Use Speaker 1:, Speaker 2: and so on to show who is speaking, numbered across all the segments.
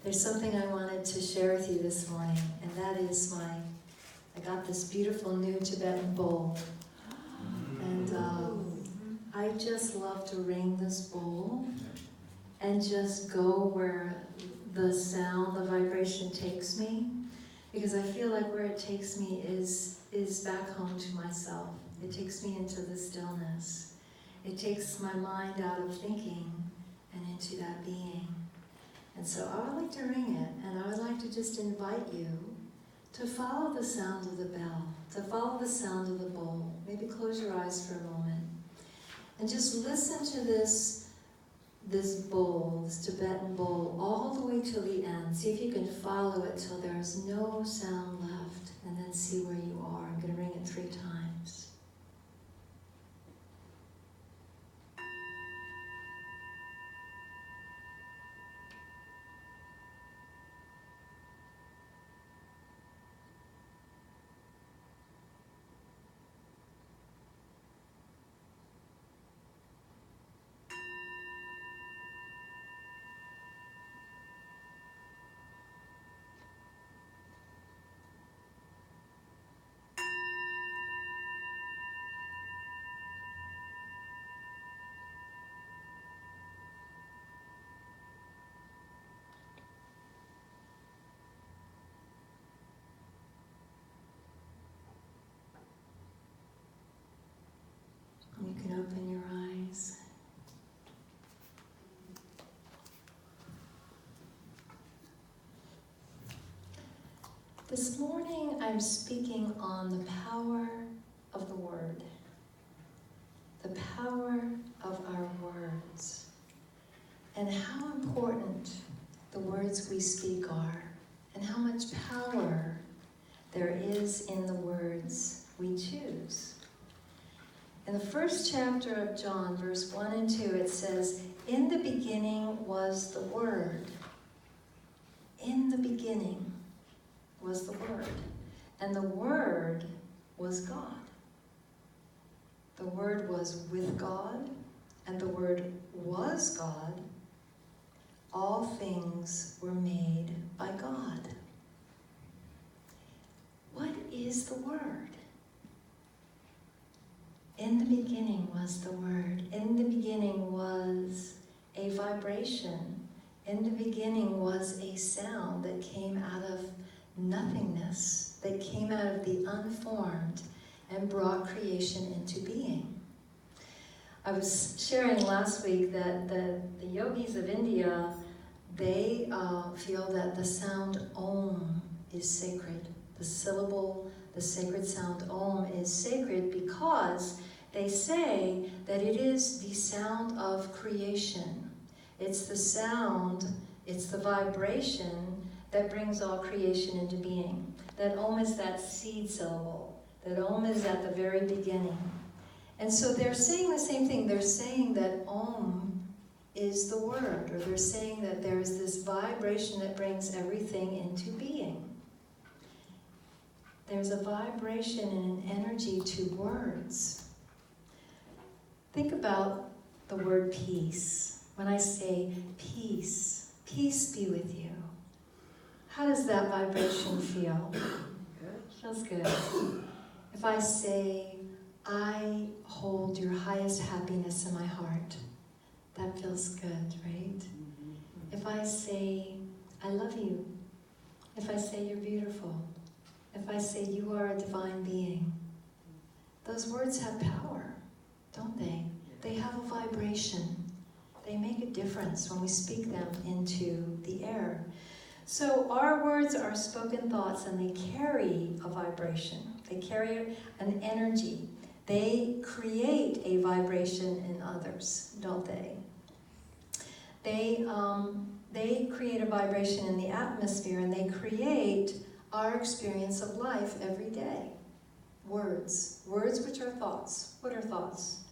Speaker 1: There's something I wanted to share with you this morning, and that is I got this beautiful new Tibetan bowl. And I just love to ring this bowl and just go where the sound, the vibration takes me, because I feel like where it takes me is back home to myself. It takes me into the stillness. It takes my mind out of thinking and into that being. And so I would like to ring it, and I would like to just invite you to follow the sound of the bell, to follow the sound of the bowl. Maybe close your eyes for a moment and just listen to this bowl, this Tibetan bowl, all the way till the end. See if you can follow it till there's no sound left, and then see where you are. I'm going to ring it 3 times. You can open your eyes. This morning I'm speaking on the power of the word, the power of our words, and how important the words we speak are, and how much power there is in the words we choose. In the first chapter of John, verse 1 and 2, it says, "In the beginning was the Word." In the beginning was the Word. And the Word was God. The Word was with God, and the Word was God. All things were made by God. What is the Word? In the beginning was the Word. In the beginning was a vibration. In the beginning was a sound that came out of nothingness, that came out of the unformed and brought creation into being. I was sharing last week that the yogis of India, they feel that the sound Om is sacred. The syllable, the sacred sound Om is sacred because they say that it is the sound of creation. It's the sound, it's the vibration that brings all creation into being. That Om is that seed syllable. That Om is at the very beginning. And so they're saying the same thing. They're saying that Om is the word, or they're saying that there is this vibration that brings everything into being. There's a vibration and an energy to words. Think about the word peace. When I say peace, peace be with you. How does that vibration feel? Good. Feels good. If I say, I hold your highest happiness in my heart, that feels good, right? If I say, I love you. If I say you're beautiful. If I say you are a divine being. Those words have power, don't they? They have a vibration. They make a difference when we speak them into the air. So our words are spoken thoughts, and they carry a vibration. They carry an energy. They create a vibration in others, don't they? They create a vibration in the atmosphere, and they create our experience of life every day. Words. Words which are thoughts. What are thoughts?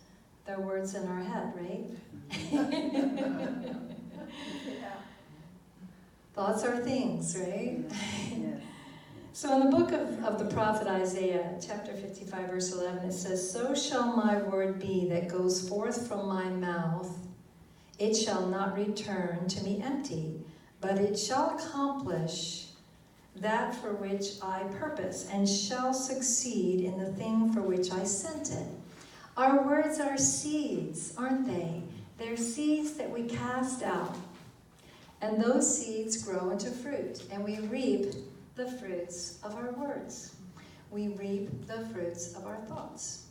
Speaker 1: They're words in our head, right? Thoughts are things, right? Yes. So in the book of the prophet Isaiah, chapter 55, verse 11, it says, "So shall my word be that goes forth from my mouth. It shall not return to me empty, but it shall accomplish that for which I purpose, and shall succeed in the thing for which I sent it. Our words are seeds, aren't they? They're seeds that we cast out. And those seeds grow into fruit, and we reap the fruits of our words. We reap the fruits of our thoughts.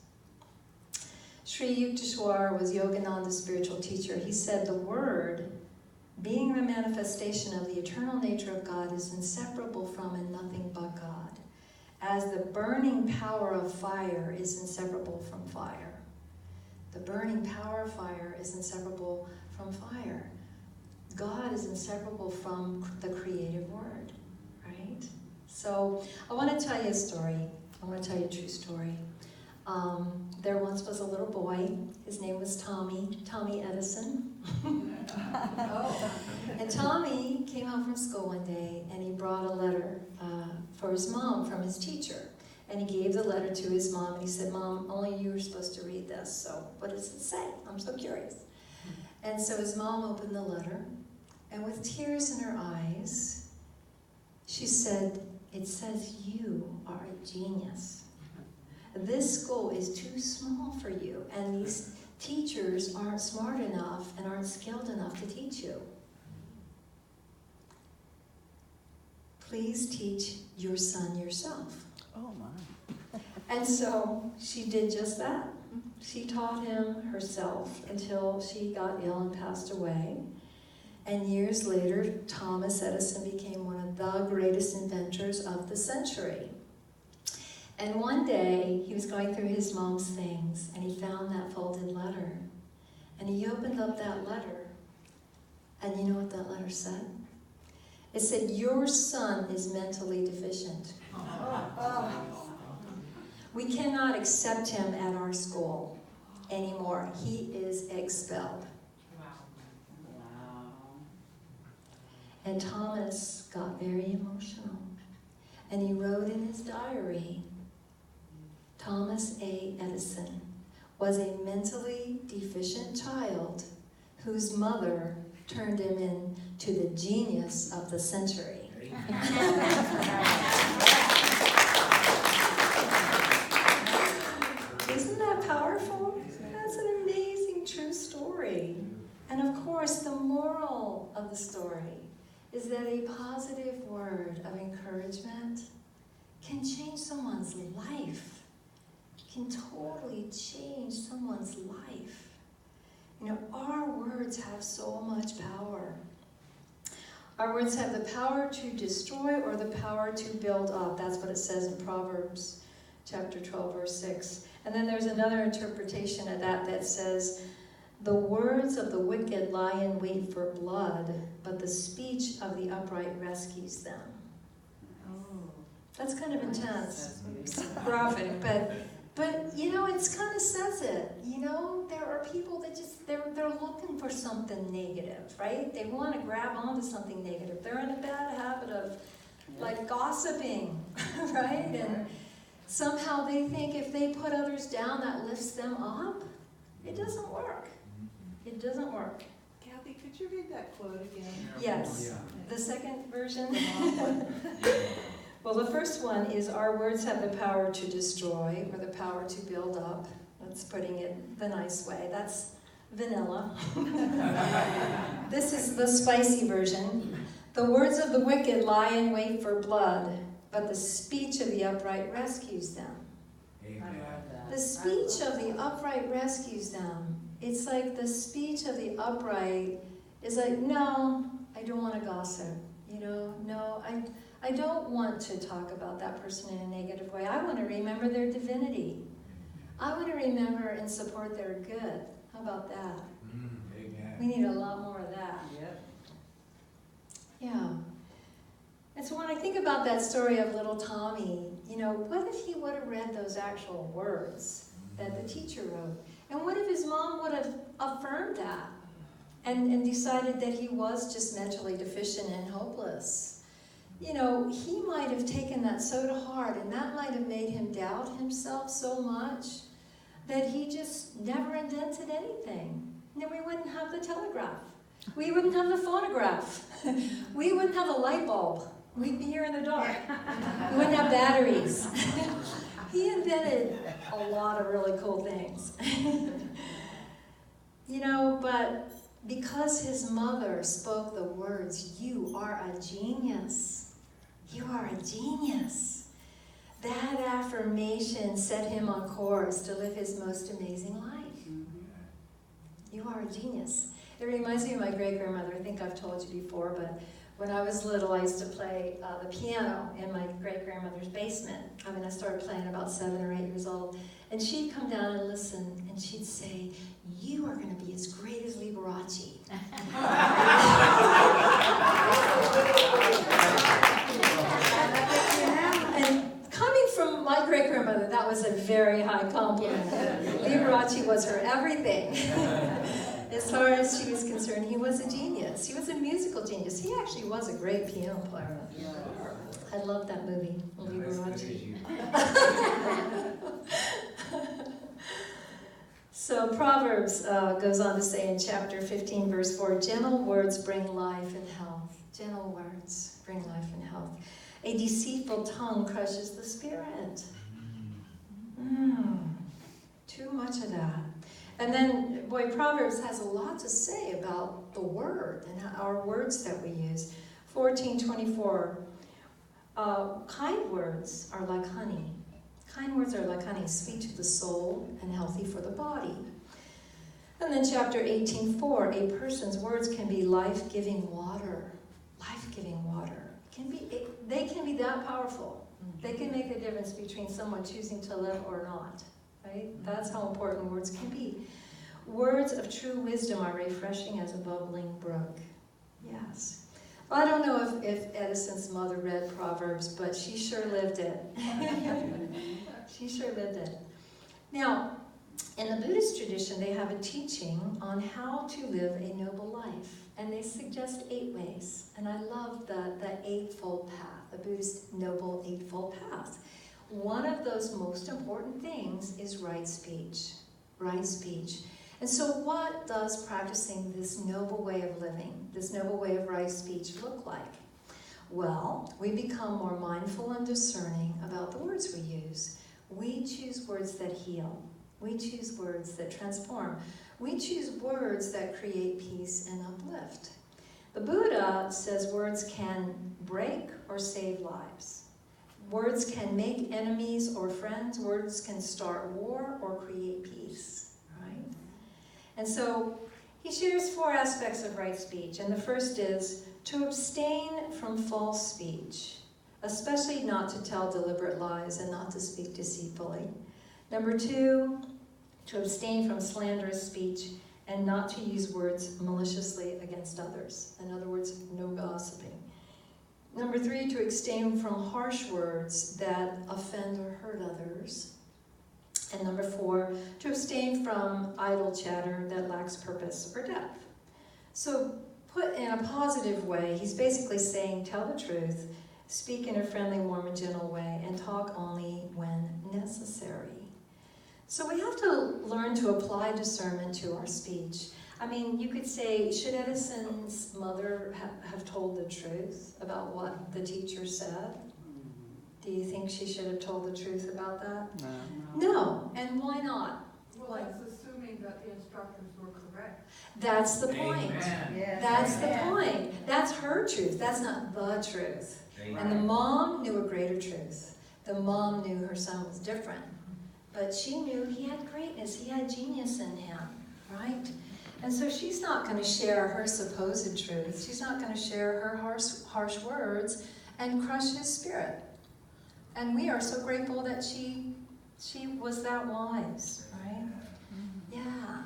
Speaker 1: Sri Yukteswar was Yogananda's spiritual teacher. He said, the word, being the manifestation of the eternal nature of God, is inseparable from and nothing but God, as the burning power of fire is inseparable from fire. The burning power of fire is inseparable from fire. God is inseparable from the creative word, right? So I want to tell you a story. I want to tell you a true story. There once was a little boy. His name was Tommy Edison. And Tommy came home from school one day, and he brought a letter for his mom from his teacher. And he gave the letter to his mom, and he said, Mom, only you are supposed to read this, so what does it say? I'm so curious. And so his mom opened the letter, and with tears in her eyes, she said, it says you are a genius. This school is too small for you, and these teachers aren't smart enough and aren't skilled enough to teach you. Please teach your son yourself.
Speaker 2: Oh my.
Speaker 1: And so she did just that. She taught him herself until she got ill and passed away. And years later, Thomas Edison became one of the greatest inventors of the century. And one day, he was going through his mom's things, and he found that folded letter. And he opened up that letter, and you know what that letter said? It said, your son is mentally deficient. We cannot accept him at our school anymore. He is expelled. And Thomas got very emotional. And he wrote in his diary, Thomas A. Edison was a mentally deficient child whose mother turned him into the genius of the century. Isn't that powerful? That's an amazing true story. And of course, the moral of the story is that a positive word of encouragement can change someone's life, can totally change someone's life. You know, our words have so much power. Our words have the power to destroy or the power to build up. That's what it says in Proverbs chapter 12, verse 6. And then there's another interpretation of that says, the words of the wicked lie in wait for blood, but the speech of the upright rescues them. Oh. That's kind of intense. It's graphic, but you know, it's kind of says it. You know, there are people that just, they're looking for something negative, right? They want to grab onto something negative. They're in a bad habit of like gossiping, right? And somehow they think if they put others down, that lifts them up. It doesn't work. It doesn't work.
Speaker 2: Kathy, could you read that quote again?
Speaker 1: Yes. The second version. Well, the first one is, our words have the power to destroy or the power to build up. That's putting it the nice way. That's vanilla. This is the spicy version. The words of the wicked lie in wait for blood, but the speech of the upright rescues them.
Speaker 3: Amen.
Speaker 1: The speech of the upright rescues them. It's like the speech of the upright is like, no, I don't want to gossip. You know, no, I don't want to talk about that person in a negative way. I want to remember their divinity. I want to remember and support their good. How about that?
Speaker 3: Amen.
Speaker 1: We need a lot more of that.
Speaker 2: Yep.
Speaker 1: Yeah. And so when I think about that story of little Tommy, you know, what if he would have read those actual words that the teacher wrote? And what if his mom would have affirmed that and decided that he was just mentally deficient and hopeless? You know, he might have taken that so to heart, and that might have made him doubt himself so much that he just never invented anything. And then we wouldn't have the telegraph. We wouldn't have the phonograph. We wouldn't have a light bulb. We'd be here in the dark. We wouldn't have batteries. He invented a lot of really cool things. But because his mother spoke the words, "You are a genius. You are a genius." That affirmation set him on course to live his most amazing life. You are a genius. It reminds me of my great-grandmother. I think I've told you before, but when I was little, I used to play the piano in my great-grandmother's basement. I started playing about 7 or 8 years old. And she'd come down and listen, and she'd say, "You are going to be as great as Liberace." And coming from my great-grandmother, that was a very high compliment. Liberace was her everything. As far as she was concerned, he was a genius. He was a musical genius. He actually was a great piano player. I love that movie, Liberace. So Proverbs goes on to say in chapter 15, verse 4, "Gentle words bring life and health." Gentle words bring life and health. "A deceitful tongue crushes the spirit." Too much of that. And then, boy, Proverbs has a lot to say about the word and our words that we use. 14:24, kind words are like honey. Kind words are like honey, sweet to the soul and healthy for the body. And then chapter 18:4, "A person's words can be life-giving water." Life-giving water. They can be that powerful. They can make the difference between someone choosing to live or not. Right? That's how important words can be. "Words of true wisdom are refreshing as a bubbling brook." Yes. Well, I don't know if Edison's mother read Proverbs, but she sure lived it. She sure lived it. Now, in the Buddhist tradition, they have a teaching on how to live a noble life. And they suggest 8 ways. And I love the Eightfold Path, the Buddhist Noble Eightfold Path. One of those most important things is right speech. Right speech. And so what does practicing this noble way of living, this noble way of right speech look like? Well, we become more mindful and discerning about the words we use. We choose words that heal. We choose words that transform. We choose words that create peace and uplift. The Buddha says words can break or save lives. Words can make enemies or friends. Words can start war or create peace, right? And so he shares 4 aspects of right speech. And the first is to abstain from false speech, especially not to tell deliberate lies and not to speak deceitfully. Number 2, to abstain from slanderous speech and not to use words maliciously against others. In other words, no gossiping. Number 3, to abstain from harsh words that offend or hurt others. And number 4, to abstain from idle chatter that lacks purpose or depth. So put in a positive way, he's basically saying tell the truth, speak in a friendly, warm, and gentle way, and talk only when necessary. So we have to learn to apply discernment to our speech. I mean, you could say, should Edison's mother have told the truth about what the teacher said? Do you think she should have told the truth about that? No. And why not?
Speaker 4: Well, that's assuming that the instructors were correct.
Speaker 1: That's the point.
Speaker 2: Yes.
Speaker 1: That's the point. That's her truth. That's not the truth. And the mom knew a greater truth. The mom knew her son was different. But she knew he had greatness. He had genius in him, right? And so she's not going to share her supposed truth. She's not going to share her harsh words and crush his spirit. And we are so grateful that she was that wise, right? Yeah.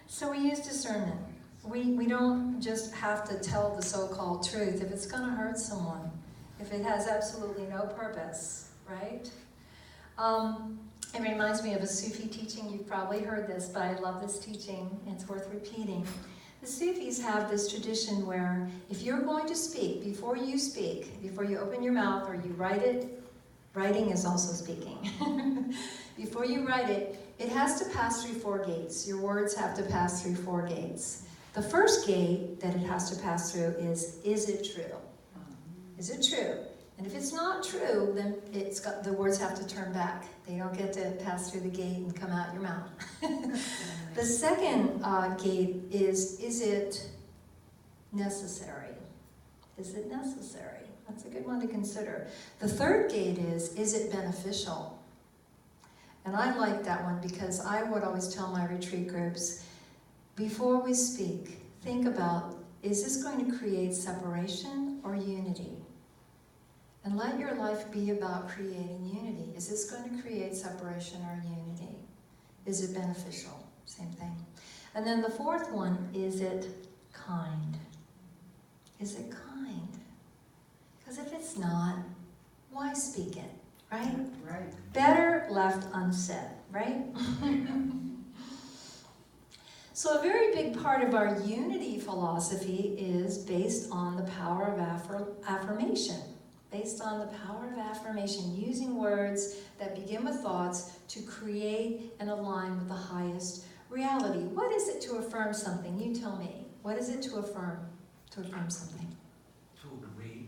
Speaker 1: So we use discernment. We don't just have to tell the so-called truth if it's going to hurt someone, if it has absolutely no purpose, right? It reminds me of a Sufi teaching. You've probably heard this, but I love this teaching. It's worth repeating. The Sufis have this tradition where if you're going to speak, before you open your mouth or you write it, writing is also speaking. Before you write it, it has to pass through 4 gates. Your words have to pass through 4 gates. The first gate that it has to pass through is it true? Is it true? And if it's not true, then the words have to turn back. They don't get to pass through the gate and come out your mouth. The second gate is it necessary? Is it necessary? That's a good one to consider. The third gate is it beneficial? And I like that one because I would always tell my retreat groups, before we speak, think about, is this going to create separation or unity? And let your life be about creating unity. Is this going to create separation or unity? Is it beneficial? Same thing. And then the fourth one, is it kind? Is it kind? Because if it's not, why speak it, right?
Speaker 2: Right.
Speaker 1: Better left unsaid, right? So a very big part of our unity philosophy is based on the power of affirmation. Based on the power of affirmation, using words that begin with thoughts to create and align with the highest reality. What is it to affirm something? You tell me. What is it to affirm? To affirm something.
Speaker 3: To agree.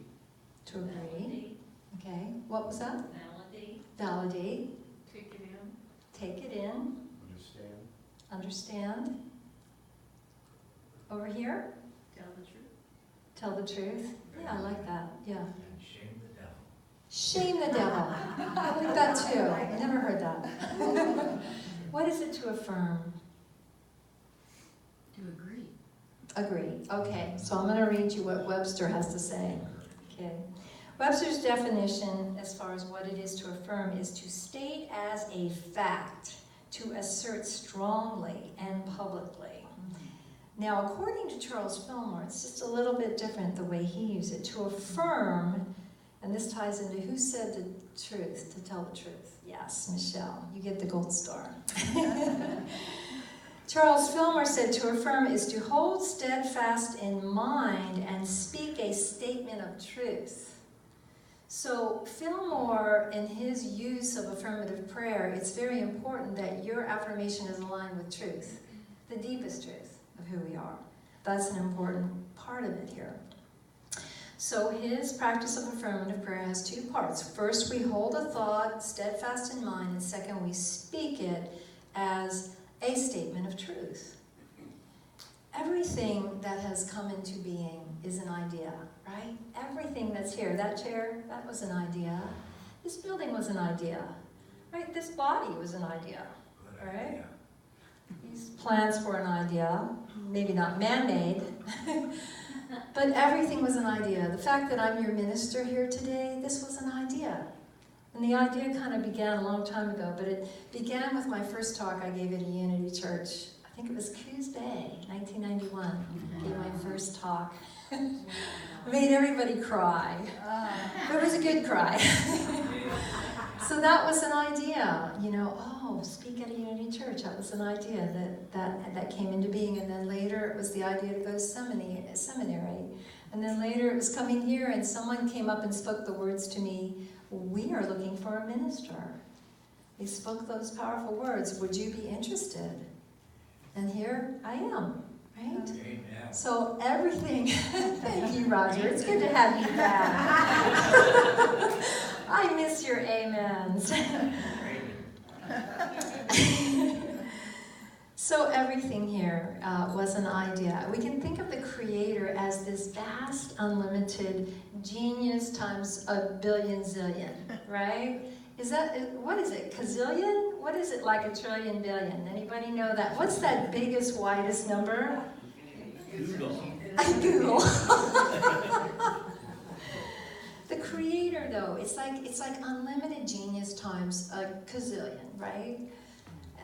Speaker 1: To agree.
Speaker 5: Validate.
Speaker 1: Okay. What was that?
Speaker 5: Validate.
Speaker 1: Validate.
Speaker 4: Take it in.
Speaker 1: Take it in.
Speaker 3: Understand.
Speaker 1: Understand. Over here.
Speaker 5: Tell the truth.
Speaker 1: Tell the truth. Yeah, I like that. Yeah.
Speaker 3: And shame the devil.
Speaker 1: Shame the devil. I like that too. I never heard that. What is it to affirm?
Speaker 5: To agree.
Speaker 1: Agree. Okay, so I'm going to read you what Webster has to say. Okay. Webster's definition, as far as what it is to affirm, is to state as a fact, to assert strongly and publicly. Now, according to Charles Fillmore, it's just a little bit different the way he used it. To affirm, and this ties into who said the truth, to tell the truth. Yes, Michelle, you get the gold star. Charles Fillmore said to affirm is to hold steadfast in mind and speak a statement of truth. So Fillmore, in his use of affirmative prayer, it's very important that your affirmation is aligned with truth, the deepest truth of who we are. That's an important part of it here. So his practice of affirmative prayer has two parts. First, we hold a thought steadfast in mind, and second, we speak it as a statement of truth. Everything that has come into being is an idea, right? Everything that's here, that chair, that was an idea. This building was an idea, right? This body was an idea,
Speaker 3: Good
Speaker 1: right?
Speaker 3: idea.
Speaker 1: These plants were an idea, maybe not man-made, but everything was an idea. The fact that I'm your minister here today, this was an idea. And the idea kind of began a long time ago, but it began with my first talk I gave at a Unity church. I think it was Coos Bay, 1991. I gave my first talk. Made everybody cry. But it was a good cry. So that was an idea, speak at a Unity church. That was an idea that came into being. And then later it was the idea to go to seminary. And then later it was coming here and someone came up and spoke the words to me, we are looking for a minister. They spoke those powerful words, would you be interested? And here I am, right?
Speaker 3: Amen.
Speaker 1: So everything, thank you, Roger. It's good to have you back. I miss your amens. So everything here was an idea. We can think of the Creator as this vast, unlimited genius times a billion zillion, right? What is it, gazillion? What is it, like a trillion billion? Anybody know that? What's that biggest, widest number? Google. The Creator, though, it's like unlimited genius times a gazillion, right?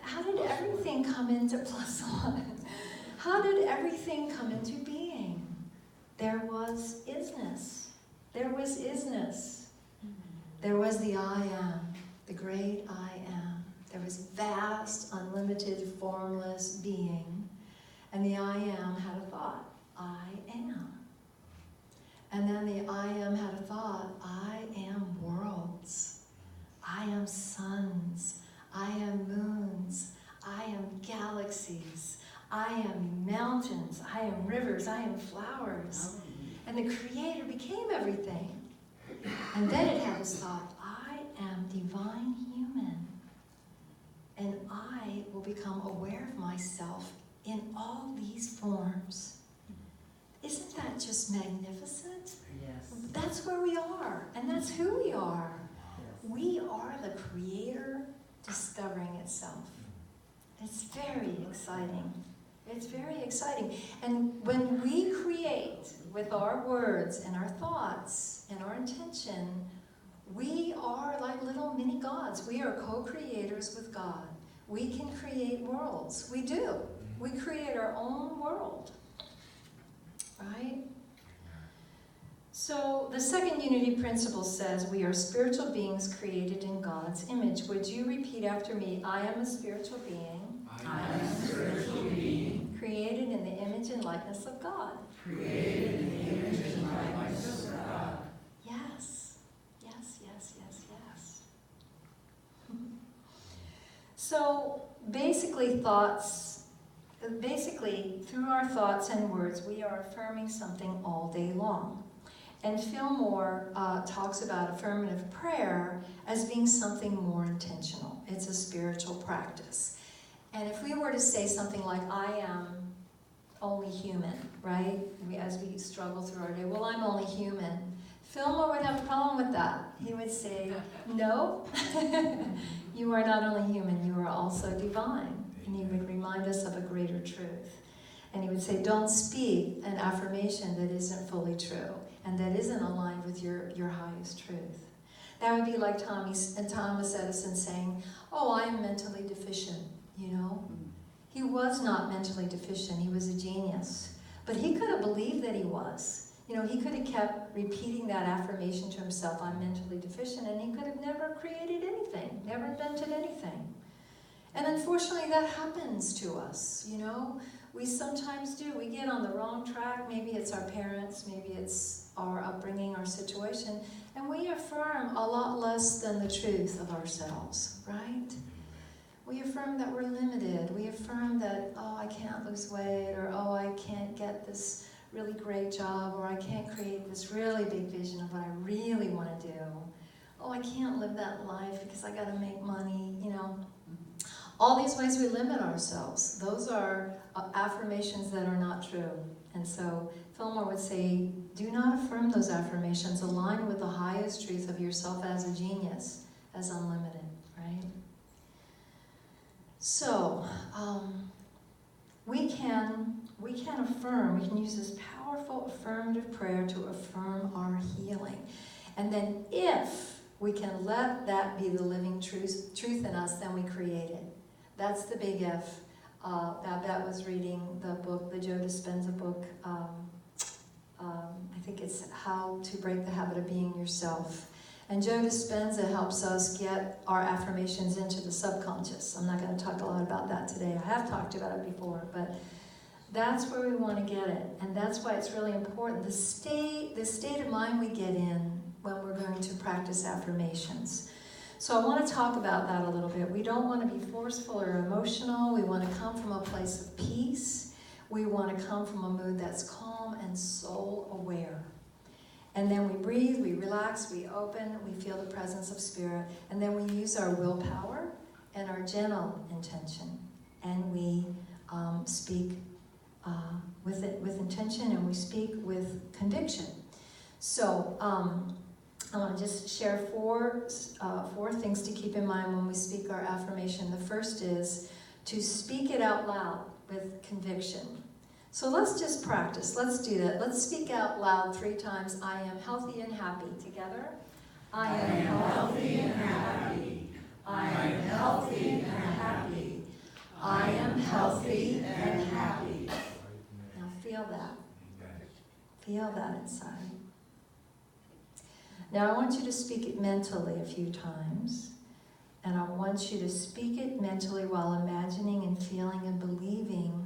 Speaker 1: How did everything come into plus one? How did everything come into being? There was isness. There was isness. There was the I am, the great I am. There was vast, unlimited, formless being. And the I am had a thought, I am. And then the I am had a thought, I am worlds. I am suns. I am moons. I am galaxies. I am mountains, I am rivers, I am flowers. And the Creator became everything. And then it had this thought, I am divine human. And I will become aware of myself in all these forms. Isn't that just magnificent?
Speaker 2: Yes.
Speaker 1: That's where we are, and that's who we are.
Speaker 2: Yes.
Speaker 1: We are the Creator discovering itself. It's very exciting. It's very exciting. And when we create with our words and our thoughts and our intention, we are like little mini gods. We are co-creators with God. We can create worlds. We do. We create our own world. Right? So the second unity principle says we are spiritual beings created in God's image. Would you repeat after me? I am a spiritual being.
Speaker 3: I am a spiritual being.
Speaker 1: Created in the image and likeness of God.
Speaker 3: Created in the image and likeness of God.
Speaker 1: Yes. Yes, yes, yes, yes. So basically through our thoughts and words, we are affirming something all day long. And Fillmore talks about affirmative prayer as being something more intentional. It's a spiritual practice. And if we were to say something like, I am only human, right? As we struggle through our day, well, I'm only human. Fillmore would have a problem with that. He would say, no, you are not only human, you are also divine. And he would remind us of a greater truth. And he would say, don't speak an affirmation that isn't fully true and that isn't aligned with your highest truth. That would be like Thomas Edison saying, oh, I am mentally deficient, you know? He was not mentally deficient, he was a genius. But he could have believed that he was. You know, he could have kept repeating that affirmation to himself, I'm mentally deficient, and he could have never created anything, never invented anything. And unfortunately, that happens to us, you know? We sometimes do. We get on the wrong track. Maybe it's our parents, maybe it's our upbringing, our situation, and we affirm a lot less than the truth of ourselves, right? We affirm that we're limited. We affirm that, oh, I can't lose weight, or oh, I can't get this really great job, or I can't create this really big vision of what I really want to do. Oh, I can't live that life because I got to make money, you know. All these ways we limit ourselves. Those are affirmations that are not true. And so Fillmore would say, do not affirm those affirmations. Align with the highest truth of yourself as a genius, as unlimited, right? So, we can affirm, we can use this powerful affirmative prayer to affirm our healing. And then if we can let that be the living truth in us, then we create it. That's the big if. Babette was reading the book, the Joe Dispenza book. I think it's How to Break the Habit of Being Yourself. And Joe Dispenza helps us get our affirmations into the subconscious. I'm not going to talk a lot about that today. I have talked about it before, but that's where we want to get it. And that's why it's really important. The state of mind we get in when we're going to practice affirmations. So I want to talk about that a little bit. We don't want to be forceful or emotional. We want to come from a place of peace. We want to come from a mood that's calm and soul aware. And then we breathe, we relax, we open, we feel the presence of spirit. And then we use our willpower and our gentle intention. And we speak with intention, and we speak with conviction. So, I want to just share four things to keep in mind when we speak our affirmation. The first is to speak it out loud with conviction. So let's just practice. Let's do that. Let's speak out loud 3 times. I am healthy and happy. Together. I am healthy and happy. I am healthy and happy. I am healthy and happy. Now feel that. Feel that inside. Now I want you to speak it mentally a few times. And I want you to speak it mentally while imagining and feeling and believing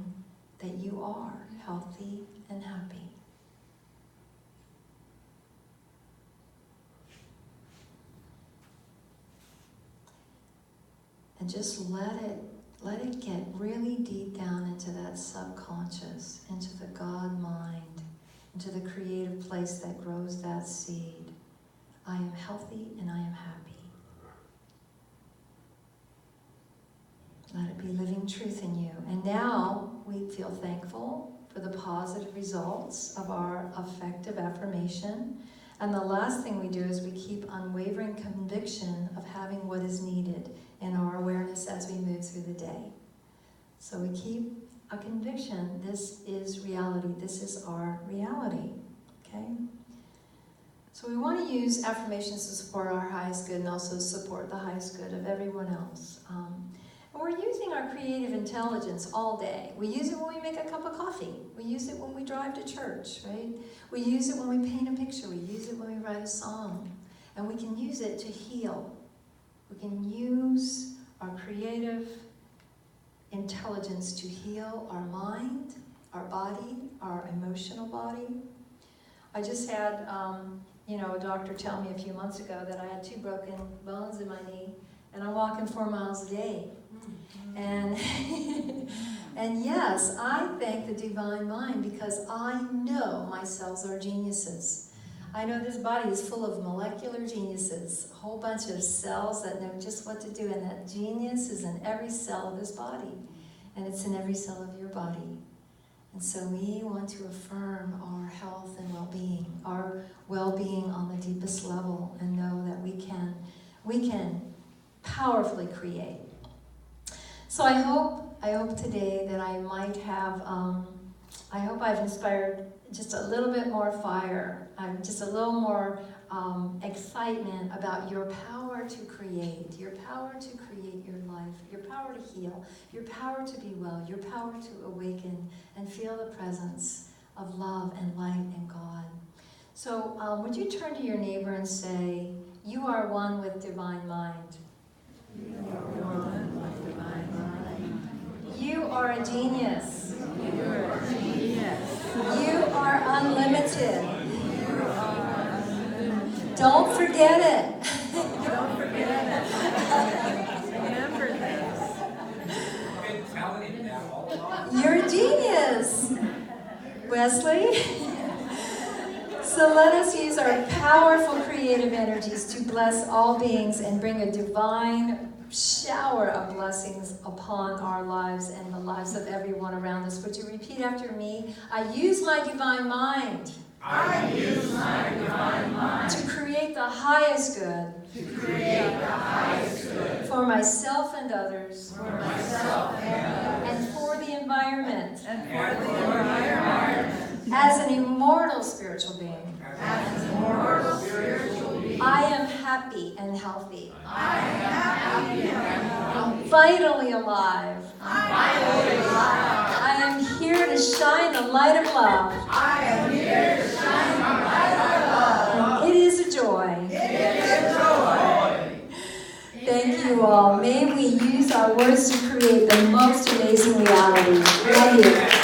Speaker 1: that you are healthy and happy. And just let it Let it get really deep down into that subconscious, into the God mind, into the creative place that grows that seed. I am healthy and I am happy. Let it be living truth in you. And now we feel thankful for the positive results of our effective affirmation. And the last thing we do is we keep unwavering conviction of having what is needed in our awareness as we move through the day. So we keep a conviction, this is reality, this is our reality, okay? So we want to use affirmations to support our highest good and also support the highest good of everyone else. And we're using our creative intelligence all day. We use it when we make a cup of coffee. We use it when we drive to church, right? We use it when we paint a picture. We use it when we write a song. And we can use it to heal. We can use our creative intelligence to heal our mind, our body, our emotional body. I just had, a doctor tell me a few months ago that I had 2 broken bones in my knee, and I'm walking 4 miles a day. And, and yes, I thank the divine mind because I know my cells are geniuses. I know this body is full of molecular geniuses, a whole bunch of cells that know just what to do, and that genius is in every cell of this body, and it's in every cell of your body. And so we want to affirm our health and well-being on the deepest level, and know that we can powerfully create. So I hope today that I might have, I hope I've inspired just a little bit more fire, just a little more excitement about your power to create your life, your power to heal, your power to be well, your power to awaken and feel the presence of love and light and God. So would you turn to your neighbor and say, you are one with divine mind.
Speaker 2: You are one with divine mind.
Speaker 1: You are a genius.
Speaker 2: You are a genius.
Speaker 1: You are unlimited.
Speaker 2: You are unlimited.
Speaker 1: Don't forget it.
Speaker 2: Don't forget it. Remember this.
Speaker 3: I've been telling him that all along.
Speaker 1: You're a genius, Wesley. So let us use our powerful creative energies to bless all beings and bring a divine shower of blessings upon our lives and the lives of everyone around us. Would you repeat after me? I use my divine mind.
Speaker 3: I use my divine mind
Speaker 1: To create the highest good.
Speaker 3: to create the highest good
Speaker 1: For myself and others.
Speaker 3: for myself and
Speaker 1: And for the environment.
Speaker 2: And
Speaker 3: and
Speaker 2: for
Speaker 3: for
Speaker 2: the
Speaker 3: the
Speaker 2: environment.
Speaker 3: environment.
Speaker 1: As an immortal spiritual being.
Speaker 3: As an immortal spiritual being,
Speaker 1: I am happy and healthy.
Speaker 3: I am happy and healthy.
Speaker 1: Vitally alive.
Speaker 3: Vitally alive.
Speaker 1: I am here to shine the light of love.
Speaker 3: I am here to shine my light of love.
Speaker 1: It is a joy.
Speaker 3: It is joy.
Speaker 1: Thank you all. May we use our words to create the most amazing reality. Love you.